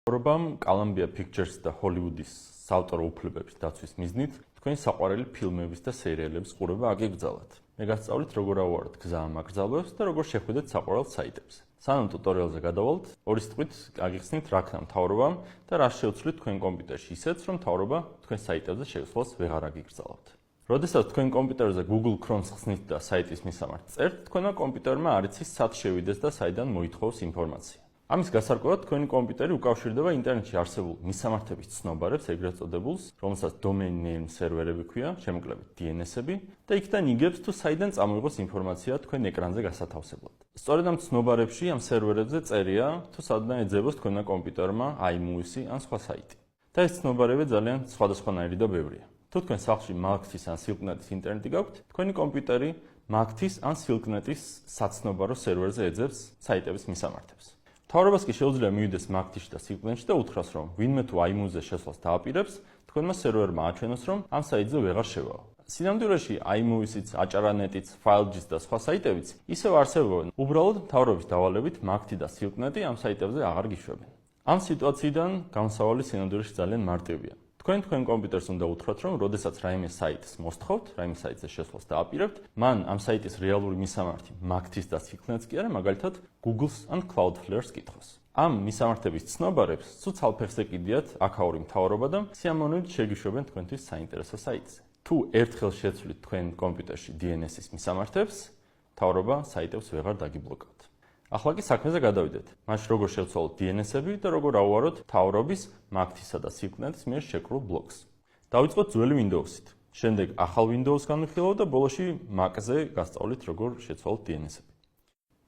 მთავრობამ Columbia Pictures და Hollywood-ის საავტორო უფლებების დაცვის მიზნით თქვენი საყვარელი ფილმების და სერიალების ყურება აგიგრძალათ. მე გასწავლით როგორ ავუაროთ გზა ამ აკრძალვებს და როგორ შეხვიდეთ საყვარელ საიტებს. სანამ ტუტორიალზე გადავალთ, ორი სიტყვით აგიხსნით რა ქნა მთავრობამ და რა შეუცვლით თქვენ კომპიუტერში ისეც, რომ მთავრობა თქვენ საიტებზე შეცვლას ვეღარ აგიგრძალავთ. როდესაც თქვენ კომპიუტერზე Google Chrome-ს ხსნით და საიტის მისამართს წერთ, თქვენმა კომპიუტერმა არ იცის სად შევიდეს და საიდან მოითხოვს ინფორმაცია. ამის გასარკვევად თქვენი კომპიუტერი უკავშირდება ინტერნეტში არსებულ მისამართების ცნობარებს, ეგრეთ წოდებულს, რომელსაც domain name სერვერები ქვია, შემოკლებით DNS-ები და იქიდან იგებს თუ საიდან წამოიღოს ინფორმაცია თქვენ ეკრანზე გასათავსებლად. სწორედ ამ ცნობარებში, ამ სერვერებზე წერია, თუ სადან ეძებოს თქვენმა კომპიუტერმა iMovie ან სხვა საიტი. და ეს ცნობარები ძალიან სხვადასხვანაირი და ბევრია. თუ თქვენ სახლში მაგთის ან სილკნეტის ინტერნეტი გაქვთ, თქვენი კომპიუტერი მაგთის ან სილკნეტის საცნობარო სერვერზე ეძებს საიტების მისამართებს. მთავრობას კი შეუძლია მივიდეს მაგთისში და სილკნეტში და უთხრას, რომ ვინმე თუ iMovie-ზე შესვლას დააპირებს, თქვენმა სერვერმა აჩვენოს, რომ ამ საიტზე ვეღარ შევაო. სინამდვილეში iMovie-იც, აჭარანეტიც, FileJet და სხვა საიტებიც ისევ არსებობენ. უბრალოდ მთავრობის დავალებით მაგთი და სილკნეტი ამ საიტებზე აღარ გიშვებენ. ამ სიტუაციიდან გამოსავალი სინამდვილეში ძალიან მარტივია. თქვენ კომპიუტერს უნდა უთხრათ, რომ როდესაც რაიმე საიტს მოსთხოვთ, რაიმე საიტზე შესვლას დააპირებთ, მან ამ საიტის რეალური მისამართი მაგთის და სილკნეტს კი არა, მაგალითად Google-ს ან Cloudflare-ს კითხოს. ამ მისამართების ცნობარებს სულ ცალფეხზე კიდიათ აქაური მთავრობა და სიამოვნებით შეგიშვებენ თქვენთვის საინტერესო საიტზე. თუ ერთხელ შეცვლით თქვენ კომპიუტერში DNS-ის მისამართებს, მთავრობა საიტებს ვეღარ დაგიბლოკავთ. ახლა კი საქმეზე გადავიდეთ. მაშინ როგორ შევცვალოთ DNS-ები და როგორ ავუაროთ მთავრობის მაგთისა და სილკნეტის მიერ შეკრულ ბლოკს. დავიწყოთ ძველი Windows-ით. შემდეგ ახალ Windows განვიხილავთ და ბოლოში Mac-ზე გასწავლით როგორ შეცვალოთ DNS-ები.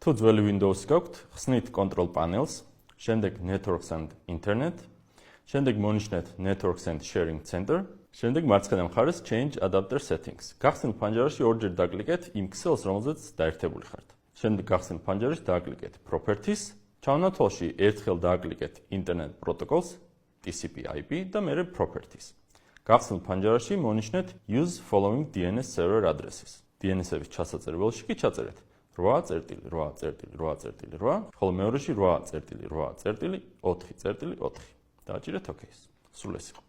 თუ ძველი Windows-ი გაქვთ, ხსნით Control Panels, შემდეგ Networks and Internet, შემდეგ მონიშნეთ Networks and Sharing Center, შემდეგ მარცხენა მხარეს Change Adapter Settings. გახსნილ ფანჯარაში ორჯერ დაკლიკეთ იმ ქსელს, რომელზეც დაერთებული ხართ. შემდეგ გახსნილ ფანჯარში დააკლიკეთ Properties, ჩავნათვალში ერთხელ დააკლიკეთ Internet Protocols, TCP/IP და მერე Properties. გახსნილ ფანჯარაში მონიშნეთ Use following DNS server addresses. DNS-ების ჩასაწერველში კი ჩაწერეთ 8.8.8.8, ხოლო მეორეში 8.8.4.4. დააჭირეთ OK-ს. სულ ეს იყო.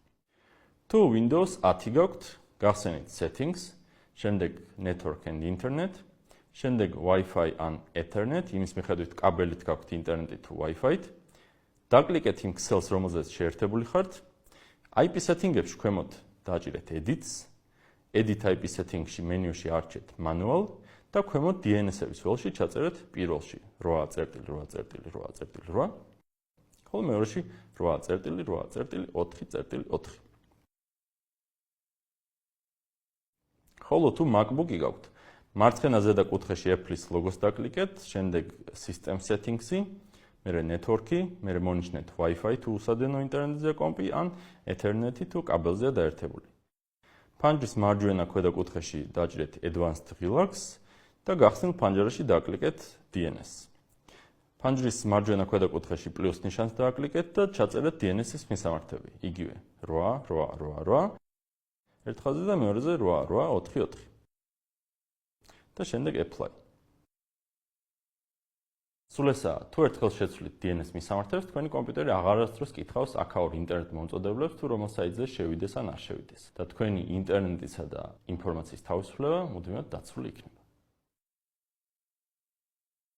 თუ Windows 10 გაქვთ, გახსენით Settings, შემდეგ Network and Internet, შემდეგ Wi-Fi ან Ethernet, იმის მიხედვით კაბელით გაქვთ ინტერნეტი თუ Wi-Fi-ით. დაკლიკეთ იმ ქსელს, რომელზეც შეერთებული ხართ. IP setting-ებში ქვემოთ დააჭირეთ Edits, Edit IP setting-ში მენიუში არჩეთ Manual და ქვემოთ DNS-ების ველში ჩაწერეთ პირველში 8.8.8.8, ხოლო მეორეში 8.8.4.4. ხოლო თუ MacBook-ი გაქვთ, მარცხენა ზედა კუთხეში Apple-ის ლოგოს დაკლიკეთ, შემდეგ System Settings-ი, მერე Network-ი, მერე მონიშნეთ Wi-Fi თუ უსადენო ინტერნეტზე კომპი ან Ethernet-ი თუ კაბელზეა დაერთებული. ფანჯრის მარჯვენა ქვედა კუთხეში დააჭირეთ Advanced Relax და გახსნილ ფანჯარაში დააკლიკეთ DNS. ფანჯრის მარჯვენა ქვედა კუთხეში პლუს ნიშანს დააკლიკეთ და ჩაწერეთ DNS-ის მისამართები. იგივე 8.8.8.8 ერთ ხაზზე და მეორეზე 8.8.4.4. და შემდეგ Apply. სულ ესაა, თუ ერთხელ შეცვლით DNS მისამართებს, თქვენი კომპიუტერი აღარასდროს კითხავს აქაურ ინტერნეტ მომწოდებლებს, თუ რომელ საიტზე შევიდეს ან არ შევიდეს და თქვენი ინტერნეტისა და ინფორმაციის თავისუფლება მუდმივად დაცული იქნება.